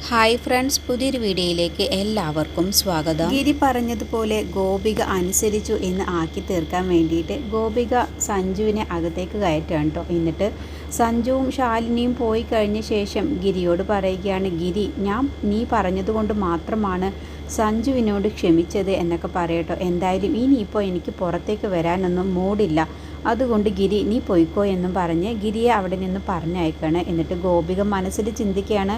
Hi friends, പുതിയൊരു വീഡിയോയിലേക്ക് എല്ലാവർക്കും സ്വാഗതം. ഗിരി പറഞ്ഞതുപോലെ ഗോപിക അനുസരിച്ചു എന്ന് ആക്കി തീർക്കാൻ വേണ്ടിയിട്ട് ഗോപിക സഞ്ജുവിനെ അകത്തേക്ക് കയറ്റുകയാണ് കേട്ടോ. എന്നിട്ട് സഞ്ജുവും ശാലിനിയും പോയി കഴിഞ്ഞ ശേഷം ഗിരിയോട് പറയുകയാണ്, ഗിരി നീ പറഞ്ഞതുകൊണ്ട് മാത്രമാണ് സഞ്ജുവിനോട് ക്ഷമിച്ചത് എന്നൊക്കെ പറയട്ടോ. എന്തായാലും ഇനിയിപ്പോൾ എനിക്ക് പുറത്തേക്ക് വരാനൊന്നും മൂടില്ല, അതുകൊണ്ട് ഗിരി നീ പോയിക്കോ എന്നും പറഞ്ഞ് ഗിരിയെ അവിടെ നിന്ന് പറഞ്ഞയക്കാണ്. എന്നിട്ട് ഗോപിക മനസ്സിൽ ചിന്തിക്കുകയാണ്,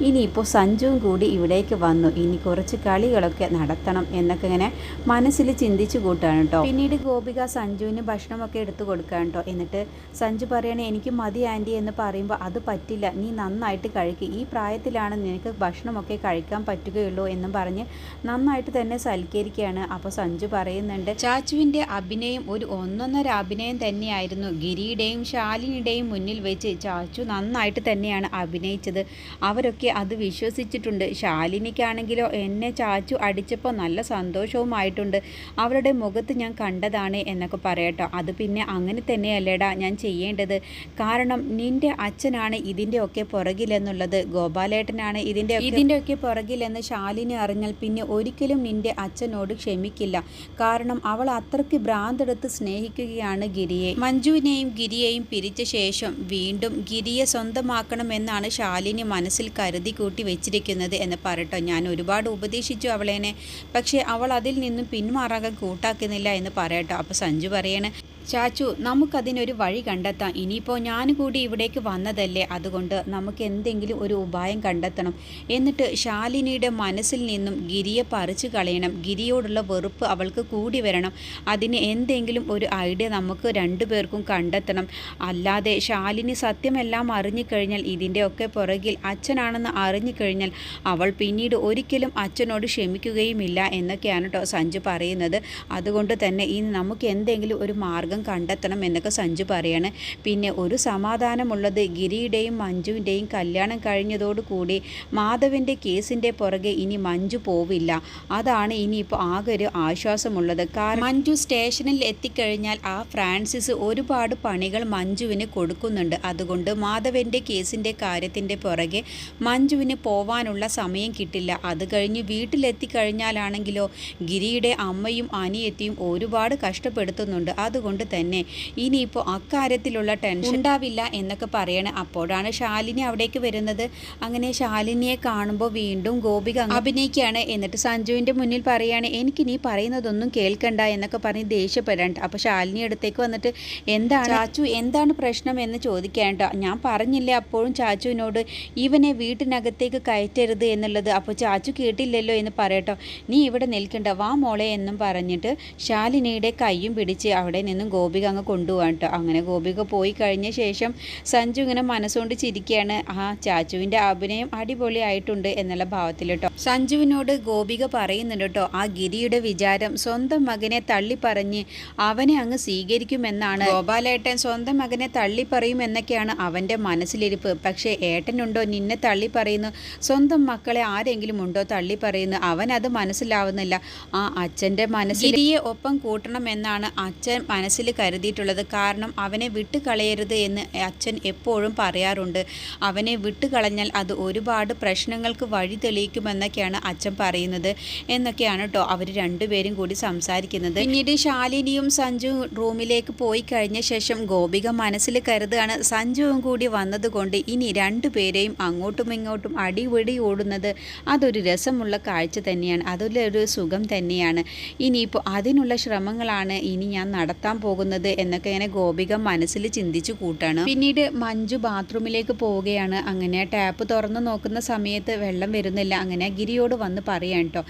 ഇനിയിപ്പോൾ സഞ്ജുവും കൂടി ഇവിടേക്ക് വന്നു, ഇനി കുറച്ച് കളികളൊക്കെ നടത്തണം എന്നൊക്കെ ഇങ്ങനെ മനസ്സിൽ ചിന്തിച്ചു കൂട്ടാണ് കേട്ടോ. പിന്നീട് ഗോപിക സഞ്ജുവിന് ഭക്ഷണമൊക്കെ എടുത്തു കൊടുക്കാൻ കേട്ടോ. എന്നിട്ട് സഞ്ജു പറയണേ, എനിക്ക് മതി ആൻറ്റി എന്ന് പറയുമ്പോൾ, അത് പറ്റില്ല, നീ നന്നായിട്ട് കഴിക്കുക, ഈ പ്രായത്തിലാണ് നിനക്ക് ഭക്ഷണമൊക്കെ കഴിക്കാൻ പറ്റുകയുള്ളൂ എന്നും പറഞ്ഞ് നന്നായിട്ട് തന്നെ സൽക്കരിക്കുകയാണ്. അപ്പോൾ സഞ്ജു പറയുന്നുണ്ട്, ചാച്ചുവിൻ്റെ അഭിനയം ഒരു ഒന്നൊന്നര അഭിനയം തന്നെയായിരുന്നു. ഗിരിയുടെയും ശാലിനിയുടെയും മുന്നിൽ വെച്ച് ചാച്ചു നന്നായിട്ട് തന്നെയാണ് അഭിനയിച്ചത്, അവരൊക്കെ അത് വിശ്വസിച്ചിട്ടുണ്ട്. ശാലിനിക്കാണെങ്കിലോ എന്നെ ചാച്ചു അടിച്ചപ്പോൾ നല്ല സന്തോഷവുമായിട്ടുണ്ട്, അവരുടെ മുഖത്ത് ഞാൻ കണ്ടതാണ് എന്നൊക്കെ പറയട്ടോ. അത് പിന്നെ അങ്ങനെ തന്നെയല്ലേടാ ഞാൻ ചെയ്യേണ്ടത്, കാരണം നിൻ്റെ അച്ഛനാണ് ഇതിൻ്റെയൊക്കെ പുറകിലെന്നുള്ളത്, ഗോപാലേട്ടനാണ് ഇതിൻ്റെയൊക്കെ പുറകിലെന്ന് ശാലിനി അറിഞ്ഞാൽ പിന്നെ ഒരിക്കലും നിൻ്റെ അച്ഛനോട് ക്ഷമിക്കില്ല, കാരണം അവൾ അത്രയ്ക്ക് ഭ്രാന്തെടുത്ത് സ്നേഹിക്കുകയാണ് ഗിരിയെ. മഞ്ജുവിനെയും ഗിരിയെയും പിരിച്ച ശേഷം വീണ്ടും ഗിരിയെ സ്വന്തമാക്കണമെന്നാണ് ശാലിനി മനസ്സിൽ കരുതി കൂട്ടി വെച്ചിരിക്കുന്നത് എന്ന് പറയട്ടോ. ഞാൻ ഒരുപാട് ഉപദേശിച്ചു അവളേനെ, പക്ഷേ അവൾ അതിൽ നിന്നും പിന്മാറാൻ കൂട്ടാക്കുന്നില്ല എന്ന് പറയട്ടോ. അപ്പോൾ സഞ്ജു പറയണേ, ചാച്ചു നമുക്കതിനൊരു വഴി കണ്ടെത്താം, ഇനിയിപ്പോൾ ഞാൻ കൂടി ഇവിടേക്ക് വന്നതല്ലേ, അതുകൊണ്ട് നമുക്ക് എന്തെങ്കിലും ഒരു ഉപായം കണ്ടെത്തണം, എന്നിട്ട് ശാലിനിയുടെ മനസ്സിൽ നിന്നും ഗിരിയെ പറിച്ചു കളയണം, ഗിരിയോടുള്ള വെറുപ്പ് അവൾക്ക് കൂടി വരണം, അതിന് എന്തെങ്കിലും ഒരു ഐഡിയ നമുക്ക് രണ്ടുപേർക്കും കണ്ടെത്തണം, അല്ലാതെ ശാലിനി സത്യമെല്ലാം അറിഞ്ഞുകഴിഞ്ഞാൽ ഇതിൻ്റെയൊക്കെ പുറകിൽ അച്ഛനാണെന്ന് അറിഞ്ഞുകഴിഞ്ഞാൽ അവൾ പിന്നീട് ഒരിക്കലും അച്ഛനോട് ക്ഷമിക്കുകയുമില്ല എന്നൊക്കെയാണ് കേട്ടോ സഞ്ജു പറയുന്നത്. അതുകൊണ്ട് തന്നെ ഇനി നമുക്ക് എന്തെങ്കിലും ഒരു മാർഗം കണ്ടെത്തണം എന്നൊക്കെ സഞ്ജു പറയാണ്. പിന്നെ ഒരു സമാധാനമുള്ളത്, ഗിരിയുടെയും മഞ്ജുവിൻ്റെയും കല്യാണം കഴിഞ്ഞതോടുകൂടി മാധവിൻ്റെ കേസിൻ്റെ പുറകെ ഇനി മഞ്ജു പോവില്ല, അതാണ് ഇനിയിപ്പോൾ ആകെ ഒരു ആശ്വാസമുള്ളത്. കാരണം മഞ്ജു സ്റ്റേഷനിൽ എത്തിക്കഴിഞ്ഞാൽ ആ ഫ്രാൻസിസ് ഒരുപാട് പണികൾ മഞ്ജുവിന് കൊടുക്കുന്നുണ്ട്, അതുകൊണ്ട് മാധവൻ്റെ കേസിൻ്റെ കാര്യത്തിൻ്റെ പുറകെ മഞ്ജുവിന് പോവാനുള്ള സമയം കിട്ടില്ല. അത് കഴിഞ്ഞ് വീട്ടിലെത്തിക്കഴിഞ്ഞാലാണെങ്കിലോ ഗിരിയുടെ അമ്മയും അനിയത്തിയും ഒരുപാട് കഷ്ടപ്പെടുത്തുന്നുണ്ട്, അതുകൊണ്ട് തന്നെ ഇനിയിപ്പോൾ അക്കാര്യത്തിലുള്ള ടെൻഷൻ ഉണ്ടാവില്ല എന്നൊക്കെ പറയണേ. അപ്പോഴാണ് ശാലിനി അവിടേക്ക് വരുന്നത്. അങ്ങനെ ശാലിനിയെ കാണുമ്പോൾ വീണ്ടും ഗോപിക അഭിനയിക്കുകയാണ്. എന്നിട്ട് സഞ്ജുവിൻ്റെ മുന്നിൽ പറയുകയാണ്, എനിക്ക് നീ പറയുന്നതൊന്നും കേൾക്കണ്ട എന്നൊക്കെ പറഞ്ഞ് ദേഷ്യപ്പെടാൻ. അപ്പോൾ ശാലിനി അടുത്തേക്ക് വന്നിട്ട്, എന്താണ് ചാച്ചു, എന്താണ് പ്രശ്നം എന്ന് ചോദിക്കാണ്ട. ഞാൻ പറഞ്ഞില്ലേ അപ്പോഴും ചാച്ചുവിനോട് ഇവനെ വീട്ടിനകത്തേക്ക് കയറ്റരുത് എന്നുള്ളത്, അപ്പോൾ ചാച്ചു കേട്ടില്ലല്ലോ എന്ന് പറയട്ടോ. നീ ഇവിടെ നിൽക്കണ്ട, വാ മോളെ എന്നും പറഞ്ഞിട്ട് ശാലിനിയുടെ കൈയും പിടിച്ച് അവിടെ നിന്നും ഗോപിക അങ്ങ് കൊണ്ടുപോകാൻ കേട്ടോ. അങ്ങനെ ഗോപിക പോയി കഴിഞ്ഞ ശേഷം സഞ്ജു ഇങ്ങനെ മനസ്സുകൊണ്ട് ചിരിക്കുകയാണ്. ചാച്ചുവിൻ്റെ അഭിനയം അടിപൊളിയായിട്ടുണ്ട് എന്നുള്ള ഭാവത്തിൽ കേട്ടോ. സഞ്ജുവിനോട് ഗോപിക പറയുന്നുണ്ട് കേട്ടോ, ആ ഗിരിയുടെ വിചാരം സ്വന്തം മകനെ തള്ളിപ്പറഞ്ഞ് അവനെ അങ്ങ് സ്വീകരിക്കുമെന്നാണ്. ഗോപാലേട്ടൻ സ്വന്തം മകനെ തള്ളിപ്പറയും എന്നൊക്കെയാണ് അവൻ്റെ മനസ്സിലിരിപ്പ്, പക്ഷേ ഏട്ടനുണ്ടോ നിന്നെ തള്ളിപ്പറയുന്നു, സ്വന്തം മക്കളെ ആരെങ്കിലും ഉണ്ടോ തള്ളിപ്പറയുന്നു, അവനത് മനസ്സിലാവുന്നില്ല. ആ അച്ഛൻ്റെ മനസ്സിൽ ഗിരിയെ ഒപ്പം കൂട്ടണമെന്നാണ് അച്ഛൻ മനസ്സിൽ കരുതിയിട്ടുള്ളത്, കാരണം അവനെ വിട്ടുകളയരുത് എന്ന് അച്ഛൻ എപ്പോഴും പറയാറുണ്ട്, അവനെ വിട്ടുകളഞ്ഞാൽ അത് ഒരുപാട് പ്രശ്നങ്ങൾക്ക് വഴി തെളിയിക്കുമെന്നൊക്കെയാണ് അച്ഛൻ പറയുന്നത് എന്നൊക്കെയാണ് കേട്ടോ അവർ രണ്ടുപേരും കൂടി സംസാരിക്കുന്നത്. പിന്നീട് ശാലിനിയും സഞ്ജു റൂമിലേക്ക് പോയി കഴിഞ്ഞ ശേഷം ഗോപിക മനസ്സിൽ കരുതുകയാണ്, സഞ്ജുവും കൂടി വന്നതുകൊണ്ട് ഇനി രണ്ടുപേരെയും അങ്ങോട്ടും ഇങ്ങോട്ടും അടിപിടി ഓടുന്നത് അതൊരു രസമുള്ള കാഴ്ച തന്നെയാണ്, അതിലൊരു സുഖം തന്നെയാണ്, ഇനിയിപ്പോൾ അതിനുള്ള ശ്രമങ്ങളാണ് ഇനി ഞാൻ നടത്താൻ പോകുന്നത് എന്നൊക്കെ ഇങ്ങനെ ഗോപിക മനസ്സിൽ ചിന്തിച്ചു കൂട്ടാണ്. പിന്നീട് മഞ്ജു ബാത്റൂമിലേക്ക് പോവുകയാണ്. അങ്ങനെ ടാപ്പ് തുറന്നു നോക്കുന്ന സമയത്ത് വെള്ളം വരുന്നില്ല. അങ്ങനെ ഗിരിയോട് വന്ന് പറയാൻ കേട്ടോ,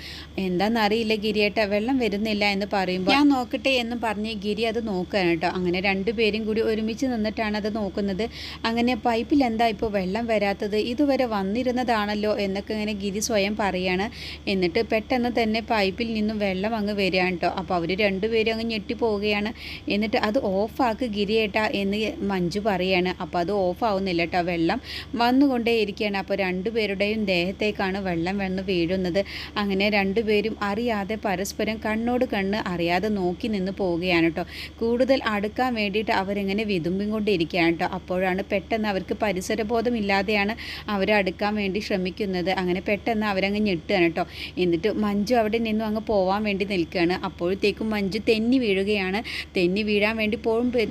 എന്താണെന്നറിയില്ല ഗിരിയേട്ട, വെള്ളം വരുന്നില്ല എന്ന് പറയുമ്പോൾ ഞാൻ നോക്കട്ടെ എന്ന് പറഞ്ഞ് ഗിരി അത് നോക്കാൻ കേട്ടോ. അങ്ങനെ രണ്ടുപേരും കൂടി ഒരുമിച്ച് നിന്നിട്ടാണ് അത് നോക്കുന്നത്. അങ്ങനെ പൈപ്പിൽ എന്താ ഇപ്പോൾ വെള്ളം വരാത്തത്, ഇതുവരെ വന്നിരുന്നതാണല്ലോ എന്നൊക്കെ ഇങ്ങനെ ഗിരി സ്വയം പറയാണ്. എന്നിട്ട് പെട്ടെന്ന് തന്നെ പൈപ്പിൽ നിന്നും വെള്ളം അങ്ങ് വരികയാണ് കേട്ടോ. അപ്പോൾ അവർ രണ്ടുപേരും അങ്ങ് ഞെട്ടിപ്പോവുകയാണ്. എന്നിട്ട് അത് ഓഫാക്ക് ഗിരിയേട്ടാ എന്ന് മഞ്ജു പറയാണ്. അപ്പോൾ അത് ഓഫാവുന്നില്ല കേട്ടോ, വെള്ളം വന്നുകൊണ്ടേയിരിക്കുകയാണ്. അപ്പോൾ രണ്ടുപേരുടെയും ദേഹത്തേക്കാണ് വെള്ളം വന്ന് വീഴുന്നത്. അങ്ങനെ രണ്ടുപേരും അറിയാതെ പരസ്പരം കണ്ണോട് കണ്ണ് അറിയാതെ നോക്കി നിന്ന് പോവുകയാണ് കേട്ടോ. കൂടുതൽ അടുക്കാൻ വേണ്ടിയിട്ട് അവരെങ്ങനെ വിതുമ്പിക്കൊണ്ടിരിക്കുകയാണ് കേട്ടോ. അപ്പോഴാണ് പെട്ടെന്ന് അവർക്ക് പരിസരബോധമില്ലാതെയാണ് അവർ അടുക്കാൻ വേണ്ടി ശ്രമിക്കുന്നത്. അങ്ങനെ പെട്ടെന്ന് അവരങ്ങ് ഞെട്ടുകയാണ് കേട്ടോ. എന്നിട്ട് മഞ്ജു അവിടെ നിന്നും അങ്ങ് പോവാൻ വേണ്ടി നിൽക്കുകയാണ്. അപ്പോഴത്തേക്കും മഞ്ജു തെന്നി വീഴുകയാണ്. തെന്നി വീഴാൻ വേണ്ടി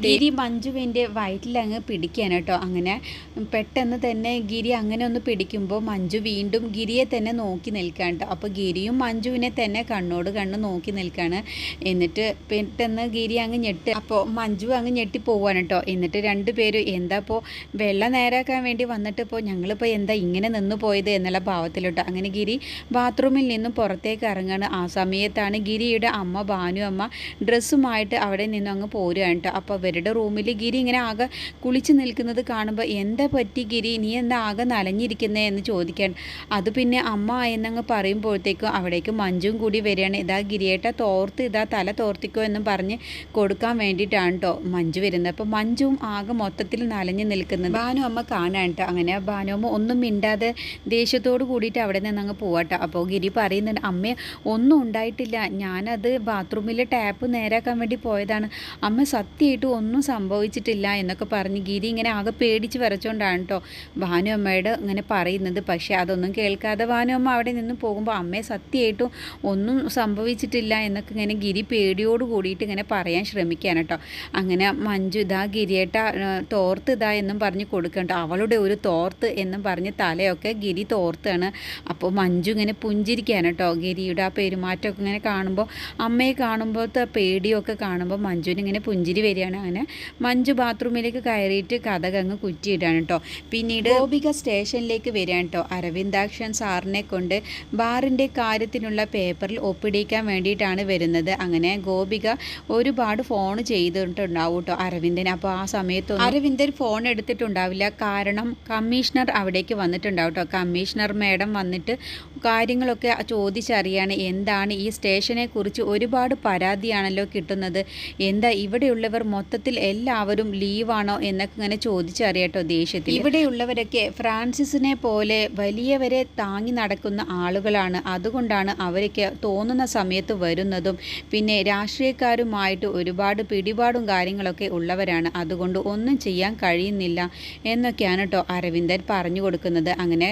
ഗിരി മഞ്ജുവിൻ്റെ വയറ്റിലങ്ങ് പിടിക്കുകയാണ് കേട്ടോ. അങ്ങനെ പെട്ടെന്ന് തന്നെ ഗിരി അങ്ങനെ ഒന്ന് പിടിക്കുമ്പോൾ മഞ്ജു വീണ്ടും ഗിരിയെ തന്നെ നോക്കി നിൽക്കുകയാണ് കേട്ടോ. അപ്പോൾ ഗിരിയും മഞ്ജുവിനെ തന്നെ കണ്ണോട് കണ്ണ് നോക്കി നിൽക്കുകയാണ്. എന്നിട്ട് പെട്ടെന്ന് ഗിരി അങ്ങ് ഞെട്ട്, അപ്പോൾ മഞ്ജു അങ്ങ് ഞെട്ടി പോവാണ് കേട്ടോ. എന്നിട്ട് രണ്ടുപേരും എന്താ ഇപ്പോൾ വെള്ളം നേരാക്കാൻ വേണ്ടി വന്നിട്ട് ഇപ്പോൾ ഞങ്ങളിപ്പോൾ എന്താ ഇങ്ങനെ നിന്ന് പോയത് എന്നുള്ള ഭാവത്തിലോട്ടോ. അങ്ങനെ ഗിരി ബാത്റൂമിൽ നിന്നും പുറത്തേക്ക് ഇറങ്ങാണ്. ആ സമയത്താണ് ഗിരിയുടെ അമ്മ ഭാനു അമ്മ ഡ്രസ്സുമായിട്ട് അവിടെ നിന്നും അങ്ങ് പോരുകയാണ് കേട്ടോ. അപ്പോൾ അവരുടെ റൂമിൽ ഗിരി ഇങ്ങനെ ആകെ കുളിച്ച് നിൽക്കുന്നത് കാണുമ്പോൾ എന്താ പറ്റി ഗിരി, നീ എന്താ ആകെ നനഞ്ഞിരിക്കുന്നേ എന്ന് ചോദിക്കാൻ. അത് പിന്നെ അമ്മ എന്നങ്ങ് പറയുമ്പോഴത്തേക്കും അവിടേക്ക് മഞ്ജുവും കൂടി വരികയാണ്. ഇതാ ഗിരിയേട്ട തോർത്ത്, ഇതാ തല തോർത്തിക്കോ എന്നും പറഞ്ഞ് കൊടുക്കാൻ വേണ്ടിയിട്ടാണ് കേട്ടോ മഞ്ജു വരുന്നത്. അപ്പോൾ മഞ്ജുവും ആകെ മൊത്തത്തിൽ നനഞ്ഞു നിൽക്കുന്നത് ഭാനു അമ്മ കാണാൻ കേട്ടോ. അങ്ങനെ ഭാനു അമ്മ ഒന്നും മിണ്ടാതെ ദേഷ്യത്തോട് കൂടിയിട്ട് അവിടെ നിന്ന് അങ്ങ് പോവാട്ടോ. അപ്പോൾ ഗിരി പറയുന്നുണ്ട്, അമ്മ ഒന്നും ഉണ്ടായിട്ടില്ല, ഞാനത് ബാത്റൂമിലെ ടാപ്പ് നേരാക്കാൻ വേണ്ടി പോയതാണ്, അമ്മ സത്യമായിട്ടും ഒന്നും സംഭവിച്ചിട്ടില്ല എന്നൊക്കെ പറഞ്ഞ് ഗിരി ഇങ്ങനെ ആകെ പേടിച്ച് വരച്ചോണ്ടാണ് കേട്ടോ ഭാനു അമ്മയോട് ഇങ്ങനെ പറയുന്നത്. പക്ഷേ അതൊന്നും കേൾക്കാതെ ഭാനു അമ്മ അവിടെ നിന്ന് പോകുമ്പോൾ അമ്മയെ സത്യമായിട്ടും ഒന്നും സംഭവിച്ചിട്ടില്ല എന്നൊക്കെ ഇങ്ങനെ ഗിരി പേടിയോട് കൂടിയിട്ട് ഇങ്ങനെ പറയാൻ ശ്രമിക്കാൻ കേട്ടോ. അങ്ങനെ മഞ്ജു ഇതാ ഗിരിയേട്ട തോർത്ത് ഇതാ എന്നും പറഞ്ഞ് കൊടുക്കട്ടോ. അവളുടെ ഒരു തോർത്ത് എന്നും പറഞ്ഞ് തലയൊക്കെ ഗിരി തോർത്താണ്. അപ്പോൾ മഞ്ജു ഇങ്ങനെ പുഞ്ചിരിക്കുകയാണ് കേട്ടോ. ഗിരിയുടെ ആ പെരുമാറ്റമൊക്കെ ഇങ്ങനെ കാണുമ്പോൾ, അമ്മയെ കാണുമ്പോഴത്തെ പേടിയൊക്കെ കാണുമ്പോൾ മഞ്ജുവിന് ഇങ്ങനെ പുഞ്ചിരി വരികയാണ്. അങ്ങനെ മഞ്ജു ബാത്റൂമിലേക്ക് കയറിയിട്ട് കഥകങ്ങ് കുറ്റിയിടാണ് കേട്ടോ. പിന്നീട് ഗോപിക സ്റ്റേഷനിലേക്ക് വരികയാണ് കേട്ടോ. അരവിന്ദാക്ഷൻ സാറിനെ കൊണ്ട് ബാറിൻ്റെ കാര്യത്തിനുള്ള പേപ്പറിൽ ഒപ്പിടിക്കാൻ വേണ്ടിയിട്ടാണ് വരുന്നത്. അങ്ങനെ ഗോപിക ഒരുപാട് ഫോൺ ചെയ്തിട്ടുണ്ടാവും കേട്ടോ അരവിന്ദൻ. അപ്പോൾ ആ സമയത്ത് അരവിന്ദൻ ഫോൺ എടുത്തിട്ടുണ്ടാവില്ല, കാരണം കമ്മീഷണർ അവിടേക്ക് വന്നിട്ടുണ്ടാവും കേട്ടോ. കമ്മീഷണർ മേഡം വന്നിട്ട് കാര്യങ്ങളൊക്കെ ചോദിച്ചറിയാണ്. എന്താണ് ഈ സ്റ്റേഷനെ കുറിച്ച് ഒരുപാട് പരാതിയാണല്ലോ കിട്ടുന്നത്, എന്താ ഇവിടെയുള്ളവർ മൊത്തത്തിൽ എല്ലാവരും ലീവാണോ എന്നൊക്കെ ഇങ്ങനെ ചോദിച്ചറിയാട്ടോ ദേഷ്യത്തിൽ. ഇവിടെയുള്ളവരൊക്കെ ഫ്രാൻസിസിനെ പോലെ വലിയവരെ താങ്ങി നടക്കുന്ന ആളുകളാണ്, അതുകൊണ്ടാണ് അവരൊക്കെ തോന്നുന്ന സമയത്ത് വരുന്നതും പിന്നെ രാഷ്ട്രീയക്കാരുമായിട്ട് ഒരുപാട് പിടിപാടും കാര്യങ്ങളൊക്കെ ഉള്ളവരാണ്, അതുകൊണ്ട് ഒന്നും ചെയ്യാൻ കഴിയുന്നില്ല എന്നൊക്കെയാണ് കേട്ടോ അരവിന്ദൻ പറഞ്ഞു കൊടുക്കുന്നത്. അങ്ങനെ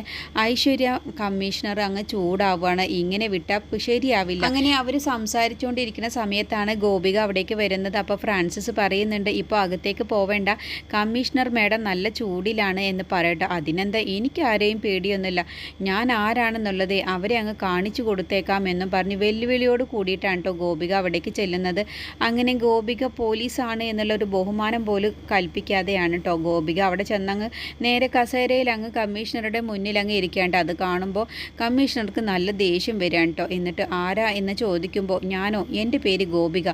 ഐശ്വര്യ കമ്മീഷണർ അങ്ങ് ചൂടാവുകയാണ്, ഇങ്ങനെ വിട്ടാൽ ശരിയാവില്ല. അങ്ങനെ അവർ സംസാരിച്ചുകൊണ്ടിരിക്കുന്ന സമയത്താണ് ഗോപിക അവിടേക്ക് വരുന്നത്. അപ്പോൾ ഫ്രാൻസിസ് പറയുന്നുണ്ട്, ഇപ്പോൾ അകത്തേക്ക് പോവേണ്ട, കമ്മീഷണർ മേഡം നല്ല ചൂടിലാണ് എന്ന് പറയട്ടെ. അതിനെന്താ, എനിക്ക് ആരെയും പേടിയൊന്നുമില്ല, ഞാൻ ആരാണെന്നുള്ളത് അവരെ അങ്ങ് കാണിച്ചു കൊടുത്തേക്കാം എന്നും പറഞ്ഞ് വെല്ലുവിളിയോട് കൂടിയിട്ടാണ് കേട്ടോ ഗോപിക അവിടേക്ക് ചെല്ലുന്നത്. അങ്ങനെ ഗോപിക പോലീസാണ് എന്നുള്ളൊരു ബഹുമാനം പോലും കൽപ്പിക്കാതെയാണ് കേട്ടോ ഗോപിക അവിടെ ചെന്നങ്ങ് നേരെ കസേരയിൽ അങ്ങ് കമ്മീഷണറുടെ മുന്നിൽ അങ്ങ് ഇരിക്കേണ്ട. അത് കാണുമ്പോൾ കമ്മീഷണർക്ക് നല്ല ദേഷ്യം വരികയാണ് കേട്ടോ. എന്നിട്ട് ആരാ എന്ന് ചോദിക്കുമ്പോൾ, ഞാനോ, എൻ്റെ പേര് ഗോപിക,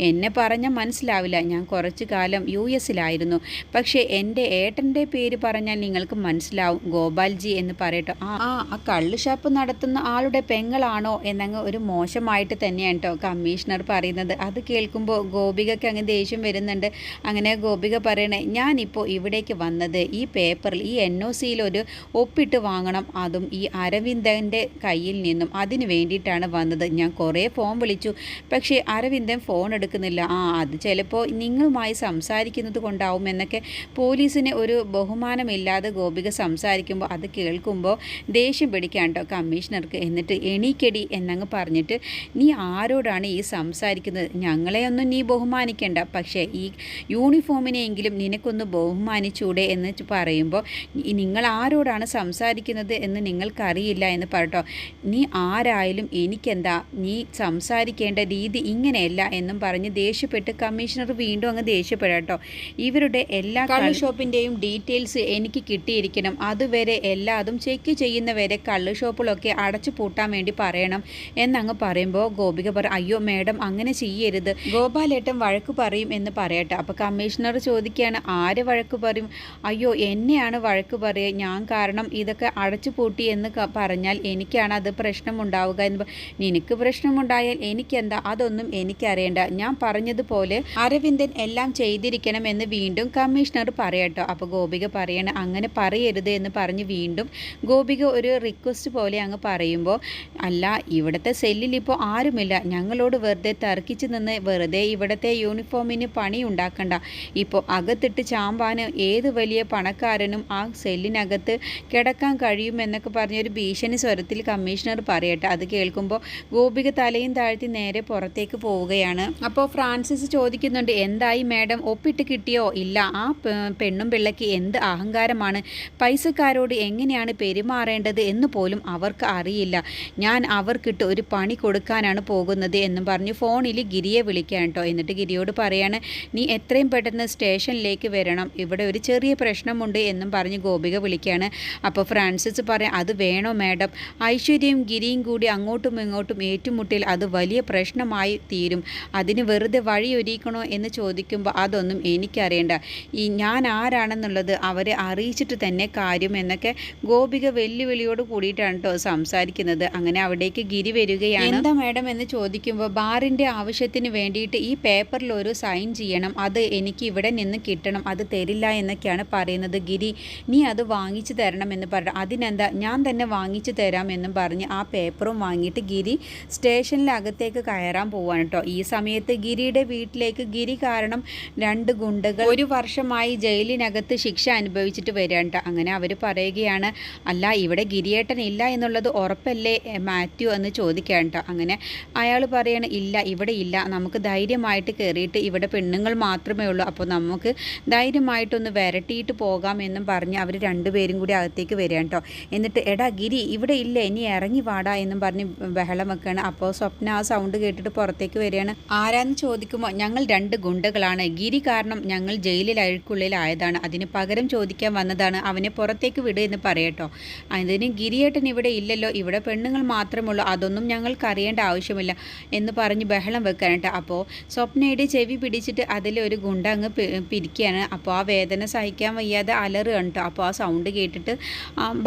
എന്നെ പറഞ്ഞാൽ മനസ്സിലാവില്ല, ഞാൻ കുറച്ചു കാലം US-ലായിരുന്നു, പക്ഷേ എൻ്റെ ഏട്ടൻ്റെ പേര് പറഞ്ഞാൽ നിങ്ങൾക്ക് മനസ്സിലാവും, ഗോപാൽജി എന്ന് പറയട്ടോ. ആ കള്ള് ഷാപ്പ് നടത്തുന്ന ആളുടെ പെങ്ങളാണോ എന്നങ്ങ് ഒരു മോശമായിട്ട് തന്നെയാണ് കേട്ടോ കമ്മീഷണർ പറയുന്നത്. അത് കേൾക്കുമ്പോൾ ഗോപികയ്ക്ക് അങ്ങ് ദേഷ്യം വരുന്നുണ്ട്. അങ്ങനെ ഗോപിക പറയണേ, ഞാനിപ്പോൾ ഇവിടേക്ക് വന്നത് ഈ പേപ്പറിൽ ഈ NOCയിൽ ഒരു ഒപ്പിട്ട് വാങ്ങണം, അതും ഈ അരവിന്ദൻ്റെ കയ്യിൽ നിന്നും, അതിന് വേണ്ടിയിട്ടാണ് വന്നത്. ഞാൻ കുറേ ഫോൺ വിളിച്ചു, പക്ഷേ അരവിന്ദൻ ഫോൺ എടുക്കുന്നില്ല. അത് ചിലപ്പോൾ നിങ്ങളുമായി സംസാരിക്കുന്നത് കൊണ്ടാവും എന്നൊക്കെ പോലീസിന് ഒരു ബഹുമാനമില്ലാതെ ഗോപിക സംസാരിക്കുമ്പോൾ അത് കേൾക്കുമ്പോൾ ദേഷ്യം പിടിക്കാൻ കേട്ടോ കമ്മീഷണർക്ക്. എന്നിട്ട് എണീക്കടി എന്നങ്ങ് പറഞ്ഞിട്ട്, നീ ആരോടാണ് ഈ സംസാരിക്കുന്നത്, ഞങ്ങളെയൊന്നും നീ ബഹുമാനിക്കേണ്ട, പക്ഷേ ഈ യൂണിഫോമിനെയെങ്കിലും നിനക്കൊന്ന് ബഹുമാനിച്ചൂടെ എന്ന് പറയുമ്പോൾ, നിങ്ങൾ ആരോടാണ് സംസാരിക്കുന്നത് എന്ന് നിങ്ങൾക്കറിയില്ല എന്ന് പറട്ടോ. നീ ആരായാലും എനിക്കെന്താ, നീ സംസാരിക്കേണ്ട രീതി ഇങ്ങനെയല്ല എന്നും പറഞ്ഞ് ദേഷ്യപ്പെട്ട് കമ്മീഷണർ വീണ്ടും അങ്ങ് ദേഷ്യപ്പെടാട്ടോ. ഇവരുടെ എല്ലാ കള്ള് ഷോപ്പിൻ്റെയും ഡീറ്റെയിൽസ് എനിക്ക് കിട്ടിയിരിക്കണം, അതുവരെ എല്ലാതും ചെക്ക് ചെയ്യുന്നവരെ കള്ള് ഷോപ്പുകളൊക്കെ അടച്ചു പൂട്ടാൻ വേണ്ടി പറയണം എന്നങ്ങ് പറയുമ്പോൾ ഗോപിക അയ്യോ മേഡം അങ്ങനെ ചെയ്യരുത്, ഗോപാലേട്ടൻ വഴക്ക് പറയും എന്ന് പറയട്ടെ. അപ്പോൾ കമ്മീഷണർ ചോദിക്കുകയാണ്, ആര് വഴക്ക് പറയും? അയ്യോ എന്നെയാണ് വഴക്ക് പറയുക, ഞാൻ കാരണം ഇതൊക്കെ അടച്ചു പൂട്ടി എന്ന് പറഞ്ഞാൽ എനിക്കാണ് അത് പ്രശ്നമുണ്ടാവുക എന്ന്. നിനക്ക് പ്രശ്നമുണ്ടായാൽ എനിക്കെന്താ, അതൊന്നും എനിക്കറിയണ്ട, ഞാൻ പറഞ്ഞതുപോലെ പോലെ അരവിന്ദൻ എല്ലാം ചെയ്തിരിക്കണമെന്ന് വീണ്ടും കമ്മീഷണർ പറയട്ടോ. അപ്പോൾ ഗോപിക പറയണ അങ്ങനെ പറയരുത് എന്ന് പറഞ്ഞ് വീണ്ടും ഗോപിക ഒരു റിക്വസ്റ്റ് പോലെ അങ്ങ് പറയുമ്പോൾ, അല്ല ഇവിടുത്തെ സെല്ലിൽ ഇപ്പോൾ ആരുമില്ല, ഞങ്ങളോട് വെറുതെ തർക്കിച്ച് നിന്ന് വെറുതെ ഇവിടുത്തെ യൂണിഫോമിന് പണി ഉണ്ടാക്കണ്ട. ഇപ്പോൾ അകത്തിട്ട് ചാമ്പാൻ ഏത് വലിയ പണക്കാരനും ആ സെല്ലിനകത്ത് കിടക്കാൻ കഴിയുമെന്നൊക്കെ പറഞ്ഞൊരു ഭീഷണി സ്വരത്തിൽ കമ്മീഷണർ പറയട്ടെ. അത് കേൾക്കുമ്പോൾ ഗോപിക തലയും താഴ്ത്തി നേരെ പുറത്തേക്ക് പോവുകയാണ്. അപ്പോൾ ഫ്രാൻസിസ് ചോദിക്കുന്നുണ്ട്, എന്തായി മാഡം, ഒപ്പിട്ട് കിട്ടിയോ? ഇല്ല. ആ പെണ്ണും പിള്ളയ്ക്ക് എന്ത് അഹങ്കാരമാണ്, പൈസക്കാരോട് എങ്ങനെയാണ് പെരുമാറേണ്ടത് എന്ന് പോലും അവർക്ക് അറിയില്ല. ഞാൻ അവർക്കിട്ട് ഒരു പണി കൊടുക്കാനാണ് പോകുന്നത് എന്നും പറഞ്ഞ് ഫോണിൽ ഗിരിയെ വിളിക്കാൻ കേട്ടോ. എന്നിട്ട് ഗിരിയോട് പറയാണ്, നീ എത്രയും പെട്ടെന്ന് സ്റ്റേഷനിലേക്ക് വരണം, ഇവിടെ ഒരു ചെറിയ പ്രശ്നമുണ്ട് എന്നും പറഞ്ഞ് ഗോപിക വിളിക്കുകയാണ്. അപ്പോൾ ഫ്രാൻസിസ് പറയാം, അത് വേണോ മാഡം, ഐശ്വര്യയും ഗിരിയും കൂടി അങ്ങോട്ടും ഇങ്ങോട്ടും ഏറ്റുമുട്ടിൽ അത് വലിയ പ്രശ്നമായി തീരും, അതിന് വെറുതെ വഴിയൊരുക്കണോ എന്ന് ചോദിക്കുമ്പോൾ, അതൊന്നും എനിക്കറിയണ്ട, ഞാൻ ആരാണെന്നുള്ളത് അവരെ അറിയിച്ചിട്ട് തന്നെ കാര്യം എന്നൊക്കെ ഗോപിക വെല്ലുവിളിയോട് കൂടിയിട്ടാണ് കേട്ടോ സംസാരിക്കുന്നത്. അങ്ങനെ അവിടേക്ക് ഗിരി വരികയാണ്. എന്താ മാഡം എന്ന് ചോദിക്കുമ്പോൾ, ബാറിൻ്റെ ആവശ്യത്തിന് വേണ്ടിയിട്ട് ഈ പേപ്പറിൽ ഒരു സൈൻ ചെയ്യണം, അത് എനിക്ക് ഇവിടെ നിന്ന് കിട്ടണം, അത് തരില്ല എന്നൊക്കെയാണ് പറയുന്നത്. ഗിരി, നീ അത് വാങ്ങിച്ചു തരണം എന്ന് പറഞ്ഞു. അതിനെന്താ, ഞാൻ തന്നെ വാങ്ങിച്ചു തരാം എന്നും പറഞ്ഞ് ആ പേപ്പറും വാങ്ങിയിട്ട് ഗിരി സ്റ്റേഷനിലകത്തേക്ക് കയറാൻ പോവാണ് കേട്ടോ. ഈ സമയത്ത് ഗിരിയുടെ വീട്ടിലേക്ക് ഗിരി കാരണം 2 ഗുണ്ടകൾ 1 വർഷമായി ജയിലിനകത്ത് ശിക്ഷ അനുഭവിച്ചിട്ട് വരാൻ കേട്ടോ. അങ്ങനെ അവർ പറയുകയാണ്, അല്ല ഇവിടെ ഗിരിയേട്ടൻ ഇല്ല എന്നുള്ളത് ഉറപ്പല്ലേ മാത്യു എന്ന് ചോദിക്കാൻ കേട്ടോ. അങ്ങനെ അയാൾ പറയാണ്, ഇല്ല ഇവിടെ ഇല്ല, നമുക്ക് ധൈര്യമായിട്ട് കയറിയിട്ട്, ഇവിടെ പെണ്ണുങ്ങൾ മാത്രമേ ഉള്ളൂ, അപ്പോൾ നമുക്ക് ധൈര്യമായിട്ടൊന്ന് വരട്ടിയിട്ട് പോകാം എന്നും പറഞ്ഞ് അവർ 2 പേരും കൂടി അകത്തേക്ക് വരികയാണ് കേട്ടോ. എന്നിട്ട്, എടാ ഗിരി ഇവിടെ ഇല്ല, ഇനി ഇറങ്ങി വാടാ എന്നും പറഞ്ഞ് ബഹളം വെക്കുകയാണ്. അപ്പോൾ സ്വപ്ന ആ സൗണ്ട് കേട്ടിട്ട് പുറത്തേക്ക് വരികയാണ്. ആരാന്ന് ചോദിക്കുമ്പോൾ, ഞങ്ങൾ 2 ഗുണ്ടകളാണ്, ഗിരി കാരണം ഞങ്ങൾ ജയിലിൽ അഴുക്കുള്ളിലായതാണ്, അതിന് പകരം ചോദിക്കാൻ വന്നതാണ്, അവനെ പുറത്തേക്ക് വിടുക എന്ന് പറയട്ടോ. അതിന് ഗിരിയേട്ടൻ ഇവിടെ ഇല്ലല്ലോ, ഇവിടെ പെണ്ണുങ്ങൾ മാത്രമുള്ളൂ, അതൊന്നും ഞങ്ങൾക്ക് അറിയേണ്ട ആവശ്യമില്ല എന്ന് പറഞ്ഞ് ബഹളം വെക്കാനായിട്ട്. അപ്പോൾ സ്വപ്നയുടെ ചെവി പിടിച്ചിട്ട് അതിലൊരു ഗുണ്ട അങ്ങ് പിരിക്കുകയാണ്. അപ്പോൾ ആ വേദന സഹിക്കാൻ വയ്യാതെ അലറുകയാണ് കേട്ടോ. അപ്പോൾ ആ സൗണ്ട് കേട്ടിട്ട്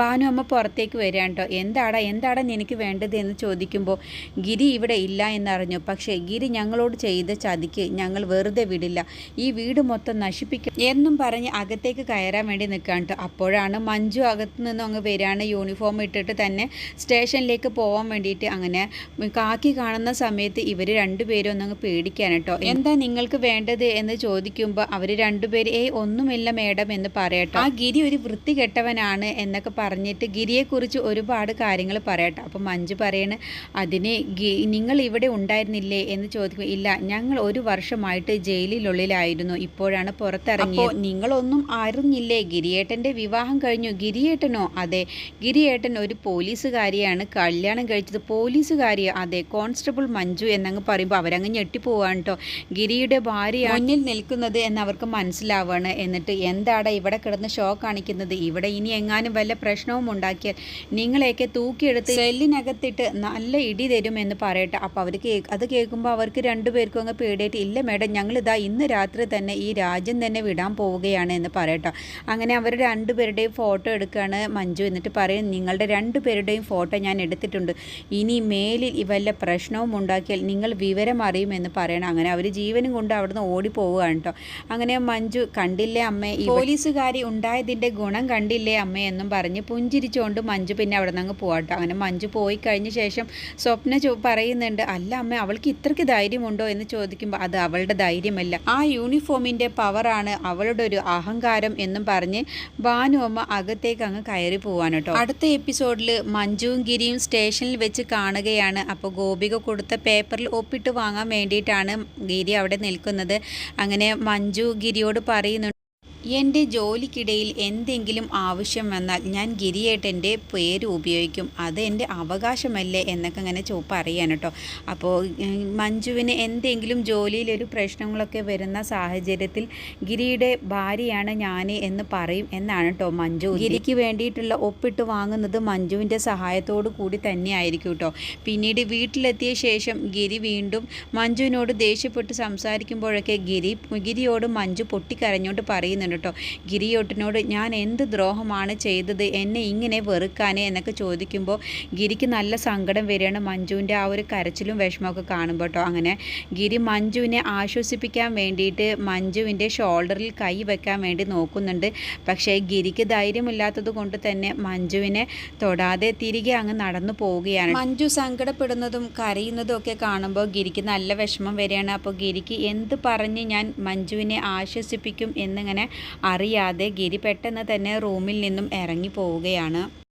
ഭാനു അമ്മ പുറത്തേക്ക് വരികയാണ് കേട്ടോ. എന്താടാ നിനക്ക് വേണ്ടത് എന്ന് ചോദിക്കുമ്പോൾ, ഗിരി ഇവിടെ ഇല്ല എന്നറിഞ്ഞു, പക്ഷേ ഗിരി ഞങ്ങളോട് ചെയ്ത ചതിക്ക് ഞങ്ങൾ വെറുതെ വിടില്ല, ഈ വീട് മൊത്തം നശിപ്പിക്കും എന്നും പറഞ്ഞ് അകത്തേക്ക് കയറാൻ വേണ്ടി നിൽക്കുകയാണ് കേട്ടോ. അപ്പോഴാണ് മഞ്ജു അകത്ത് നിന്നും അങ്ങ് വരികയാണ്, യൂണിഫോം ഇട്ടിട്ട് തന്നെ സ്റ്റേഷനിലേക്ക് പോകാൻ വേണ്ടിയിട്ട്. അങ്ങനെ കാക്കി കാണുന്ന സമയത്ത് ഇവർ 2 പേരും ഒന്നങ്ങ് പേടിക്കാൻ കേട്ടോ. എന്താ നിങ്ങൾക്ക് വേണ്ടത് എന്ന് ചോദിക്കുമ്പോൾ അവർ 2 പേര്, ഒന്നുമില്ല മേഡം എന്ന് പറയട്ടോ. ആ ഗിരി ഒരു വൃത്തികെട്ടവനാണ് എന്നൊക്കെ പറഞ്ഞിട്ട് ഗിരിയെക്കുറിച്ച് ഒരുപാട് കാര്യങ്ങൾ പറയട്ടോ. അപ്പോൾ മഞ്ജു പറയണ്, അതിന് നിങ്ങൾ ഇവിടെ ഉണ്ടായിരുന്നില്ലേ എന്ന് ചോദിക്കും. ഇല്ല, ഞങ്ങൾ 1 വർഷമായിട്ട് ജയിലിനുള്ളിലായിരുന്നു, ഇപ്പോഴാണ് പുറത്തിറങ്ങിയത്. നിങ്ങളൊന്നും അറിഞ്ഞില്ലേ, ഗിരിയേട്ടൻ്റെ വിവാഹം കഴിഞ്ഞു. ഗിരിയേട്ടനോ? അതെ, ഗിരിയേട്ടൻ ഒരു പോലീസുകാരിയാണ് കല്യാണം കഴിച്ചത്. പോലീസുകാരിയോ? അതെ, കോൺസ്റ്റബിൾ മഞ്ജു എന്നങ്ങ് പറയുമ്പോൾ അവരങ്ങ് ഞെട്ടിപ്പോവാണ് കേട്ടോ. ഗിരിയുടെ ഭാര്യ മുന്നിൽ നിൽക്കുന്നത് എന്നവർക്ക് മനസ്സിലാവാണ്. എന്നിട്ട്, എന്താടാ ഇവിടെ കിടന്ന് ഷോ കാണിക്കുന്നത്, ഇവിടെ ഇനി എങ്ങാനും വല്ല പ്രശ്നവും ഉണ്ടാക്കിയാൽ നിങ്ങളെയൊക്കെ തൂക്കിയെടുത്ത് സെല്ലിനകത്തിട്ട് നല്ല ഇടി തരുമെന്ന് പറയട്ടെ. അപ്പോൾ അവർ അത് കേൾക്കുമ്പോൾ അവർക്ക് 2 പേർക്കും അങ്ങ് പേടിയായിട്ട്, ഇല്ല മേഡം, ഞങ്ങളിതാ ഇന്ന് രാത്രി തന്നെ ഈ രാജ്യം തന്നെ വിടാൻ പോവുകയാണ് എന്ന് പറയട്ടോ. അങ്ങനെ അവർ 2 പേരുടെയും ഫോട്ടോ എടുക്കുകയാണ് മഞ്ജു. എന്നിട്ട് പറയും, നിങ്ങളുടെ 2 പേരുടെയും ഫോട്ടോ ഞാൻ എടുത്തിട്ടുണ്ട്, ഇനി മേലിൽ വല്ല പ്രശ്നവും ഉണ്ടാക്കിയാൽ നിങ്ങൾ വിവരം അറിയുമെന്ന് പറയണം. അങ്ങനെ അവർ ജീവനും കൊണ്ട് അവിടുന്ന് ഓടിപ്പോവുകയാണ് കേട്ടോ. അങ്ങനെ മഞ്ജു, കണ്ടില്ലേ അമ്മേ, ഈ പോലീസുകാരി ഉണ്ടായതിൻ്റെ ഗുണം കണ്ടില്ലേ അമ്മേ എന്നും പറഞ്ഞ് പുഞ്ചിരിച്ചുകൊണ്ട് മഞ്ജു പിന്നെ അവിടെ നിന്ന് അങ്ങ് പോവാട്ടോ. അങ്ങനെ മഞ്ജു പോയി കഴിഞ്ഞ ശേഷം സ്വപ്ന പറയുന്നുണ്ട്, അല്ല അമ്മ, അവൾക്ക് ഇത്രയ്ക്ക് ധൈര്യമുണ്ടോ എന്ന് ചോദിക്കുമ്പോൾ, അത് അവളുടെ ധൈര്യമല്ല, ആ യൂണിഫോമിൻ്റെ പവറാണ് അവളുടെ ഒരു അഹങ്കാരം എന്നും പറഞ്ഞ് ഭാനു അമ്മ അകത്തേക്ക് അങ്ങ് കയറി പോവാണ് കേട്ടോ. അടുത്ത എപ്പിസോഡിൽ മഞ്ജുവും ഗിരിയും സ്റ്റേഷനിൽ വെച്ച് കാണുകയാണ്. അപ്പോൾ ഗോപിക കൊടുത്ത പേപ്പറിൽ ഒപ്പിട്ട് വാങ്ങാൻ വേണ്ടിയിട്ടാണ് ഗിരി അവിടെ നിൽക്കുന്നത്. അങ്ങനെ മഞ്ജു ഗിരിയോട് പറയുന്നുണ്ട്, എൻ്റെ ജോലിക്കിടയിൽ എന്തെങ്കിലും ആവശ്യം വന്നാൽ ഞാൻ ഗിരിയേട്ടൻ്റെ പേര് ഉപയോഗിക്കും, അത് എൻ്റെ അവകാശമല്ലേ എന്നൊക്കെ അങ്ങനെ പറയാൻ കേട്ടോ. അപ്പോൾ മഞ്ജുവിന് എന്തെങ്കിലും ജോലിയിലൊരു പ്രശ്നങ്ങളൊക്കെ വരുന്ന സാഹചര്യത്തിൽ ഗിരിയുടെ ഭാര്യയാണ് ഞാൻ എന്ന് പറയും എന്നാണ് കേട്ടോ മഞ്ജു. ഗിരിക്ക് വേണ്ടിയിട്ടുള്ള ഒപ്പിട്ട് വാങ്ങുന്നത് മഞ്ജുവിൻ്റെ സഹായത്തോടു കൂടി തന്നെ ആയിരിക്കും കേട്ടോ. പിന്നീട് വീട്ടിലെത്തിയ ശേഷം ഗിരി വീണ്ടും മഞ്ജുവിനോട് ദേഷ്യപ്പെട്ട് സംസാരിക്കുമ്പോഴൊക്കെ ഗിരിയോട് മഞ്ജു പൊട്ടിക്കരഞ്ഞോണ്ട് പറയുന്നുണ്ട് കേട്ടോ. ഗിരിയേട്ടനോട് ഞാൻ എന്ത് ദ്രോഹമാണ് ചെയ്തത്, എന്നെ ഇങ്ങനെ വെറുക്കാനേ എന്നൊക്കെ ചോദിക്കുമ്പോൾ ഗിരിക്ക് നല്ല സങ്കടം വരികയാണ് മഞ്ജുവിൻ്റെ ആ ഒരു കരച്ചിലും വിഷമമൊക്കെ കാണുമ്പോൾ കേട്ടോ. അങ്ങനെ ഗിരി മഞ്ജുവിനെ ആശ്വസിപ്പിക്കാൻ വേണ്ടിയിട്ട് മഞ്ജുവിൻ്റെ ഷോൾഡറിൽ കൈ വെക്കാൻ വേണ്ടി നോക്കുന്നുണ്ട്. പക്ഷേ ഗിരിക്ക് ധൈര്യമില്ലാത്തത് കൊണ്ട് തന്നെ മഞ്ജുവിനെ തൊടാതെ തിരികെ അങ്ങ് നടന്നു പോവുകയാണ്. മഞ്ജു സങ്കടപ്പെടുന്നതും കരയുന്നതും ഒക്കെ കാണുമ്പോൾ ഗിരിക്ക് നല്ല വിഷമം വരികയാണ്. അപ്പോൾ ഗിരിക്ക് എന്ത് പറഞ്ഞ് ഞാൻ മഞ്ജുവിനെ ആശ്വസിപ്പിക്കും എന്നിങ്ങനെ അറിയാതെ ഗിരി പെട്ടെന്ന് തന്നെ റൂമിൽ നിന്നും ഇറങ്ങി പോവുകയാണ്.